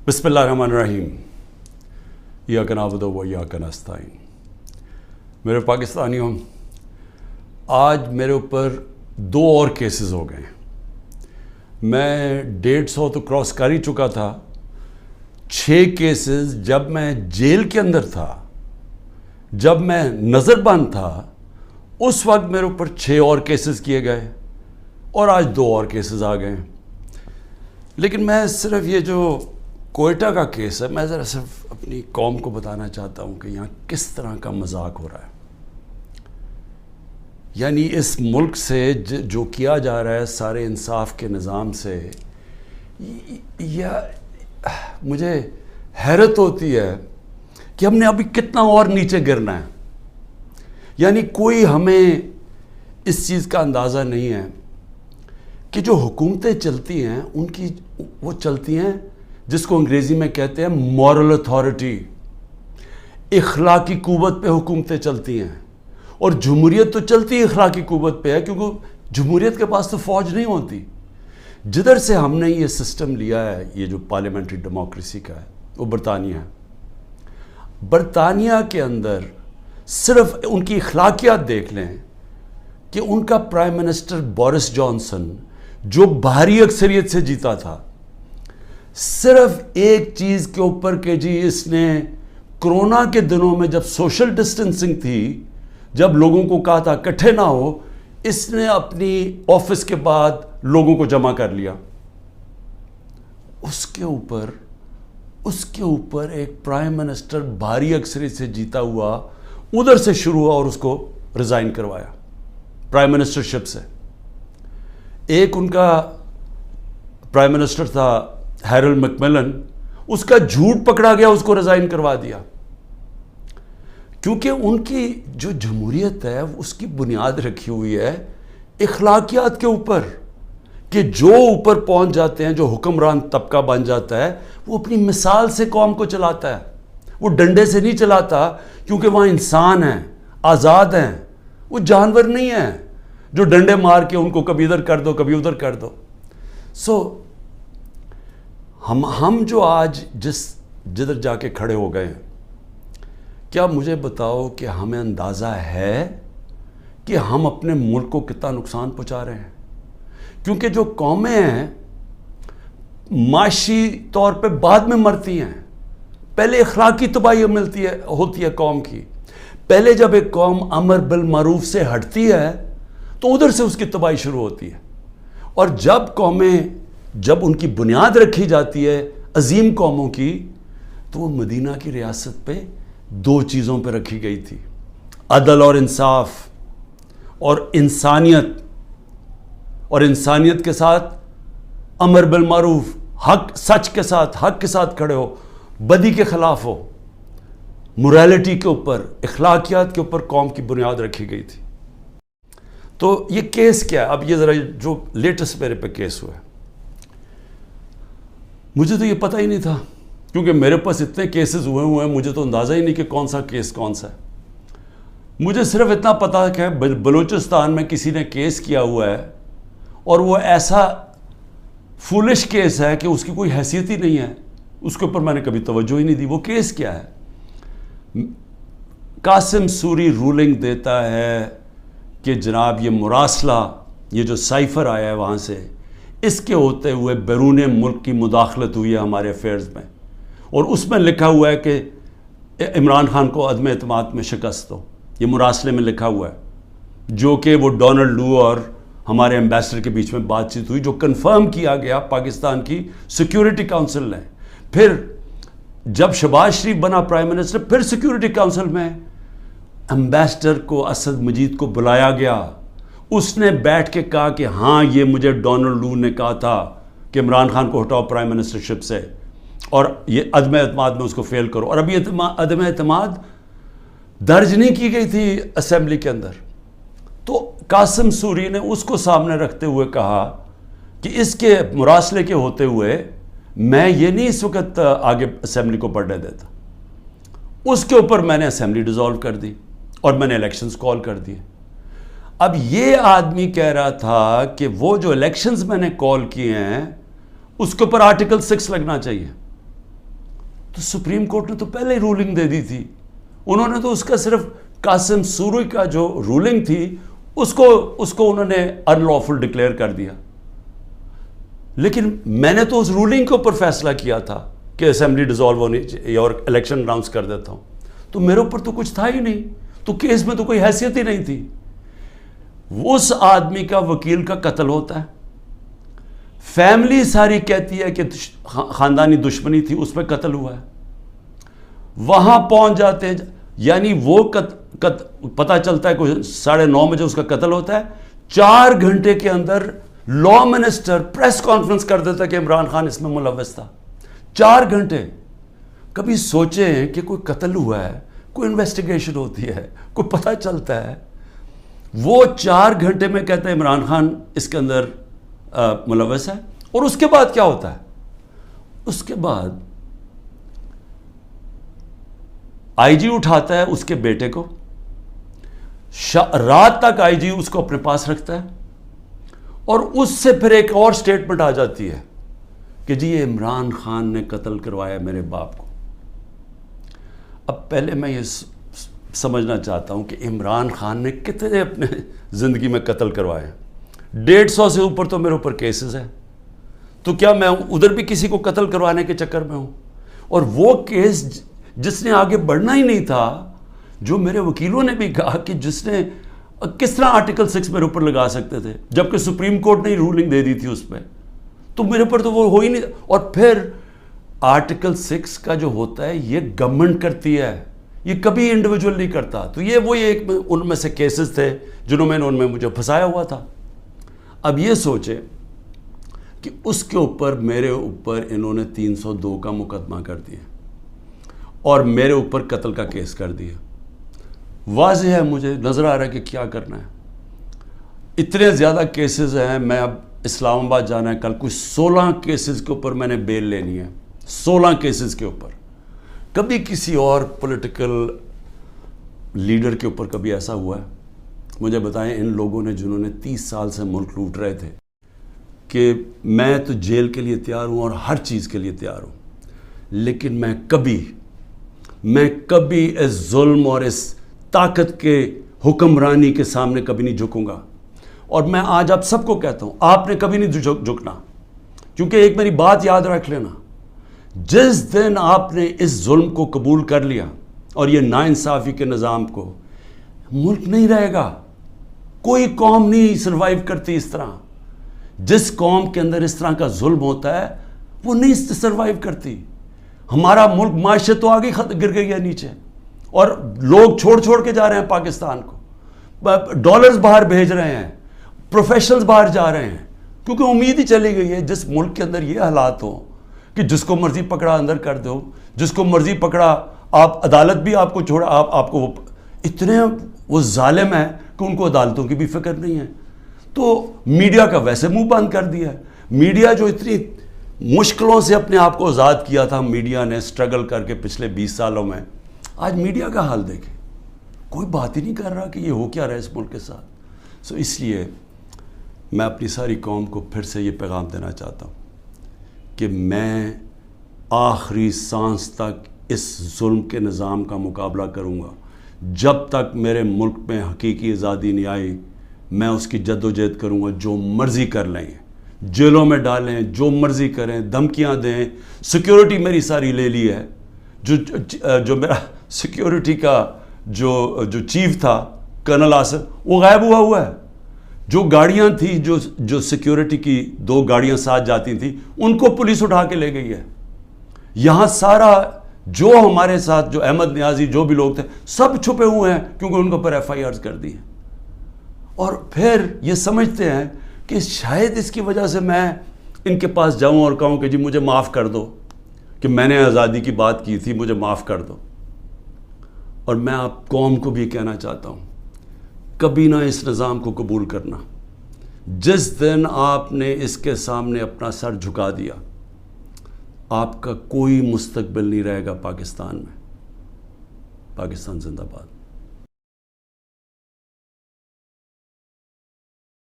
بسم اللہ الرحمن الرحیم ایاک نعبد و ایاک نستعین۔ میرے پاکستانیوں، آج میرے اوپر 2 اور کیسز ہو گئے۔ میں 150 تو کراس کر ہی چکا تھا۔ 6 کیسز جب میں جیل کے اندر تھا، جب میں نظر بند تھا، اس وقت میرے اوپر 6 اور کیسز کیے گئے اور آج 2 اور کیسز آ گئے۔ لیکن میں صرف یہ جو کوئٹہ کا کیس ہے، میں ذرا صرف اپنی قوم کو بتانا چاہتا ہوں کہ یہاں کس طرح کا مذاق ہو رہا ہے۔ یعنی اس ملک سے جو کیا جا رہا ہے سارے انصاف کے نظام سے، مجھے حیرت ہوتی ہے کہ ہم نے ابھی کتنا اور نیچے گرنا ہے۔ یعنی کوئی ہمیں اس چیز کا اندازہ نہیں ہے کہ جو حکومتیں چلتی ہیں ان کی وہ چلتی ہیں جس کو انگریزی میں کہتے ہیں مورل اتھارٹی، اخلاقی قوت پہ حکومتیں چلتی ہیں۔ اور جمہوریت تو چلتی اخلاقی قوت پہ ہے، کیونکہ جمہوریت کے پاس تو فوج نہیں ہوتی۔ جدھر سے ہم نے یہ سسٹم لیا ہے، یہ جو پارلیمنٹری ڈیموکریسی کا ہے، وہ برطانیہ ہے۔ برطانیہ کے اندر صرف ان کی اخلاقیات دیکھ لیں کہ ان کا پرائم منسٹر بورس جانسن جو بھاری اکثریت سے جیتا تھا، صرف ایک چیز کے اوپر کہ جی اس نے کرونا کے دنوں میں جب سوشل ڈسٹنسنگ تھی، جب لوگوں کو کہا تھا اکٹھے نہ ہو، اس نے اپنی آفس کے بعد لوگوں کو جمع کر لیا۔ اس کے اوپر ایک پرائم منسٹر بھاری اکثریت سے جیتا ہوا ادھر سے شروع ہوا اور اس کو ریزائن کروایا پرائم منسٹرشپ سے۔ ایک ان کا پرائم منسٹر تھا ہیرلڈ میکملن، اس کا جھوٹ پکڑا گیا، اس کو ریزائن کروا دیا۔ کیونکہ ان کی جو جمہوریت ہے اس کی بنیاد رکھی ہوئی ہے اخلاقیات کے اوپر، کہ جو اوپر پہنچ جاتے ہیں، جو حکمران طبقہ بن جاتا ہے، وہ اپنی مثال سے قوم کو چلاتا ہے، وہ ڈنڈے سے نہیں چلاتا، کیونکہ وہاں انسان ہیں، آزاد ہیں، وہ جانور نہیں ہیں جو ڈنڈے مار کے ان کو کبھی ادھر کر دو کبھی ادھر کر دو۔ ہم جو آج جدھر جا کے کھڑے ہو گئے ہیں، کیا مجھے بتاؤ کہ ہمیں اندازہ ہے کہ ہم اپنے ملک کو کتنا نقصان پہنچا رہے ہیں؟ کیونکہ جو قومیں ہیں معاشی طور پہ بعد میں مرتی ہیں، پہلے اخلاقی تباہی ہوتی ہے قوم کی۔ پہلے جب ایک قوم امر بالمعروف سے ہٹتی ہے تو ادھر سے اس کی تباہی شروع ہوتی ہے۔ اور جب ان کی بنیاد رکھی جاتی ہے عظیم قوموں کی، تو وہ مدینہ کی ریاست پہ 2 چیزوں پہ رکھی گئی تھی: عدل اور انصاف، اور انسانیت، اور انسانیت کے ساتھ امر بالمعروف، سچ کے ساتھ، حق کے ساتھ کھڑے ہو، بدی کے خلاف ہو۔ موریلٹی کے اوپر، اخلاقیات کے اوپر قوم کی بنیاد رکھی گئی تھی۔ تو یہ کیس کیا ہے؟ اب یہ ذرا جو لیٹسٹ میرے پہ کیس ہوا ہے، مجھے تو یہ پتہ ہی نہیں تھا، کیونکہ میرے پاس اتنے کیسز ہوئے ہیں، مجھے تو اندازہ ہی نہیں کہ کون سا کیس کون سا ہے۔ مجھے صرف اتنا پتا ہے کہ بلوچستان میں کسی نے کیس کیا ہوا ہے، اور وہ ایسا فولش کیس ہے کہ اس کی کوئی حیثیت ہی نہیں ہے، اس کے اوپر میں نے کبھی توجہ ہی نہیں دی۔ وہ کیس کیا ہے؟ قاسم سوری رولنگ دیتا ہے کہ جناب یہ مراسلہ، یہ جو سائفر آیا ہے وہاں سے، اس کے ہوتے ہوئے بیرون ملک کی مداخلت ہوئی ہے ہمارے افیئرز میں، اور اس میں لکھا ہوا ہے کہ عمران خان کو عدم اعتماد میں شکست ہو۔ یہ مراسلے میں لکھا ہوا ہے، جو کہ وہ ڈونلڈ لو اور ہمارے ایمبیسڈر کے بیچ میں بات چیت ہوئی، جو کنفرم کیا گیا پاکستان کی سیکیورٹی کونسل نے۔ پھر جب شہباز شریف بنا پرائم منسٹر، پھر سیکیورٹی کونسل میں ایمبیسڈر کو، اسد مجید کو بلایا گیا۔ اس نے بیٹھ کے کہا کہ ہاں یہ مجھے ڈونلڈ لو نے کہا تھا کہ عمران خان کو ہٹاؤ پرائم منسٹرشپ سے، اور یہ عدم اعتماد میں اس کو فیل کرو۔ اور ابھی عدم اعتماد درج نہیں کی گئی تھی اسمبلی کے اندر، تو قاسم سوری نے اس کو سامنے رکھتے ہوئے کہا کہ اس کے مراسلے کے ہوتے ہوئے میں یہ نہیں اس وقت آگے اسمبلی کو بڑھنے دیتا۔ اس کے اوپر میں نے اسمبلی ڈیزالو کر دی اور میں نے الیکشنز کال کر دیے۔ اب یہ آدمی کہہ رہا تھا کہ وہ جو الیکشنز میں نے کال کیے ہیں اس کے اوپر آرٹیکل 6 لگنا چاہیے، تو سپریم کورٹ نے تو پہلے ہی رولنگ دے دی تھی. انہوں نے تو اس کا صرف قاسم سوری کا جو رولنگ تھی اس کو انہوں نے ان لافل ڈکلیئر کر دیا. لیکن میں نے تو اس رولنگ کے اوپر فیصلہ کیا تھا کہ اسمبلی ڈیزالو ہونی چاہیے اور الیکشن اناؤنس کر دیتا ہوں. تو میرے اوپر تو کچھ تھا ہی نہیں, تو کیس میں تو کوئی حیثیت ہی نہیں تھی. اس آدمی کا وکیل کا قتل ہوتا ہے, فیملی ساری کہتی ہے کہ خاندانی دشمنی تھی, اس پہ قتل ہوا ہے. وہاں پہنچ جاتے ہیں, یعنی وہ پتہ چلتا ہے کوئی 9:30 بجے اس کا قتل ہوتا ہے. 4 گھنٹے کے اندر لا منسٹر پریس کانفرنس کر دیتا ہے کہ عمران خان اس میں ملوث تھا. 4 گھنٹے. کبھی سوچیں کہ کوئی قتل ہوا ہے, کوئی انویسٹیگیشن ہوتی ہے, کوئی پتہ چلتا ہے, وہ 4 گھنٹے میں کہتا ہے عمران خان اس کے اندر ملوث ہے. اور اس کے بعد کیا ہوتا ہے؟ اس کے بعد آئی جی اٹھاتا ہے اس کے بیٹے کو, رات تک آئی جی اس کو اپنے پاس رکھتا ہے, اور اس سے پھر ایک اور سٹیٹمنٹ آ جاتی ہے کہ جی یہ عمران خان نے قتل کروایا میرے باپ کو. اب پہلے میں یہ سمجھنا چاہتا ہوں کہ عمران خان نے کتنے اپنے زندگی میں قتل کروائے ہیں. 150 سے اوپر تو میرے اوپر کیسز ہیں. تو کیا میں ادھر بھی کسی کو قتل کروانے کے چکر میں ہوں؟ اور وہ کیس جس نے آگے بڑھنا ہی نہیں تھا, جو میرے وکیلوں نے بھی کہا کہ جس نے کس طرح آرٹیکل 6 میرے اوپر لگا سکتے تھے, جبکہ سپریم کورٹ نے رولنگ دے دی تھی اس پہ, تو میرے اوپر تو وہ ہو ہی نہیں. اور پھر آرٹیکل 6 کا جو ہوتا ہے یہ گورنمنٹ کرتی ہے, یہ کبھی انڈیویجول نہیں کرتا. تو یہ وہ ایک ان میں سے کیسز تھے جنہوں میں ان میں مجھے پھنسایا ہوا تھا. اب یہ سوچے کہ اس کے اوپر میرے اوپر انہوں نے 302 کا مقدمہ کر دیا اور میرے اوپر قتل کا کیس کر دیا. واضح ہے, مجھے نظر آ رہا ہے کہ کیا کرنا ہے. اتنے زیادہ کیسز ہیں, میں اب اسلام آباد جانا ہے کل, کوئی 16 کیسز کے اوپر میں نے بیل لینی ہے. 16 کیسز کے اوپر. کبھی کسی اور پولیٹیکل لیڈر کے اوپر کبھی ایسا ہوا ہے؟ مجھے بتائیں. ان لوگوں نے جنہوں نے 30 سال سے ملک لوٹ رہے تھے کہ میں تو جیل کے لیے تیار ہوں اور ہر چیز کے لیے تیار ہوں, لیکن میں کبھی اس ظلم اور اس طاقت کے حکمرانی کے سامنے کبھی نہیں جھکوں گا. اور میں آج آپ سب کو کہتا ہوں, آپ نے کبھی نہیں جھکنا. کیونکہ ایک میری بات یاد رکھ لینا, جس دن آپ نے اس ظلم کو قبول کر لیا اور یہ ناانصافی کے نظام کو, ملک نہیں رہے گا. کوئی قوم نہیں سروائیو کرتی اس طرح. جس قوم کے اندر اس طرح کا ظلم ہوتا ہے وہ نہیں سروائیو کرتی. ہمارا ملک معیشت تو آگے گر گئی ہے نیچے, اور لوگ چھوڑ کے جا رہے ہیں پاکستان کو, ڈالرز باہر بھیج رہے ہیں, پروفیشنلز باہر جا رہے ہیں, کیونکہ امید ہی چلی گئی ہے. جس ملک کے اندر یہ حالات ہوں کہ جس کو مرضی پکڑا اندر کر دو, جس کو مرضی پکڑا, آپ عدالت بھی آپ کو چھوڑا, آپ کو اتنے وہ ظالم ہیں کہ ان کو عدالتوں کی بھی فکر نہیں ہے. تو میڈیا کا ویسے منہ بند کر دیا ہے. میڈیا جو اتنی مشکلوں سے اپنے آپ کو آزاد کیا تھا, میڈیا نے اسٹرگل کر کے پچھلے 20 سالوں میں, آج میڈیا کا حال دیکھیں, کوئی بات ہی نہیں کر رہا کہ یہ ہو کیا رہا ہے اس ملک کے ساتھ. سو اس لیے میں اپنی ساری قوم کو پھر سے یہ پیغام دینا چاہتا ہوں کہ میں آخری سانس تک اس ظلم کے نظام کا مقابلہ کروں گا. جب تک میرے ملک میں حقیقی آزادی نہیں آئی, میں اس کی جد و جہد کروں گا. جو مرضی کر لیں, جیلوں میں ڈالیں, جو مرضی کریں, دھمکیاں دیں. سیکیورٹی میری ساری لے لی ہے. جو میرا سیکیورٹی کا جو چیف تھا کرنل آصف, وہ غائب ہوا ہے. جو گاڑیاں تھیں, جو سیکیورٹی کی 2 گاڑیاں ساتھ جاتی تھیں, ان کو پولیس اٹھا کے لے گئی ہے. یہاں سارا جو ہمارے ساتھ جو احمد نیازی جو بھی لوگ تھے سب چھپے ہوئے ہیں, کیونکہ ان کے اوپر FIRs کر دی ہیں. اور پھر یہ سمجھتے ہیں کہ شاید اس کی وجہ سے میں ان کے پاس جاؤں اور کہوں کہ جی مجھے معاف کر دو, کہ میں نے آزادی کی بات کی تھی, مجھے معاف کر دو. اور میں آپ قوم کو بھی کہنا چاہتا ہوں, کبھی نہ اس نظام کو قبول کرنا. جس دن آپ نے اس کے سامنے اپنا سر جھکا دیا, آپ کا کوئی مستقبل نہیں رہے گا پاکستان میں. پاکستان زندہ باد.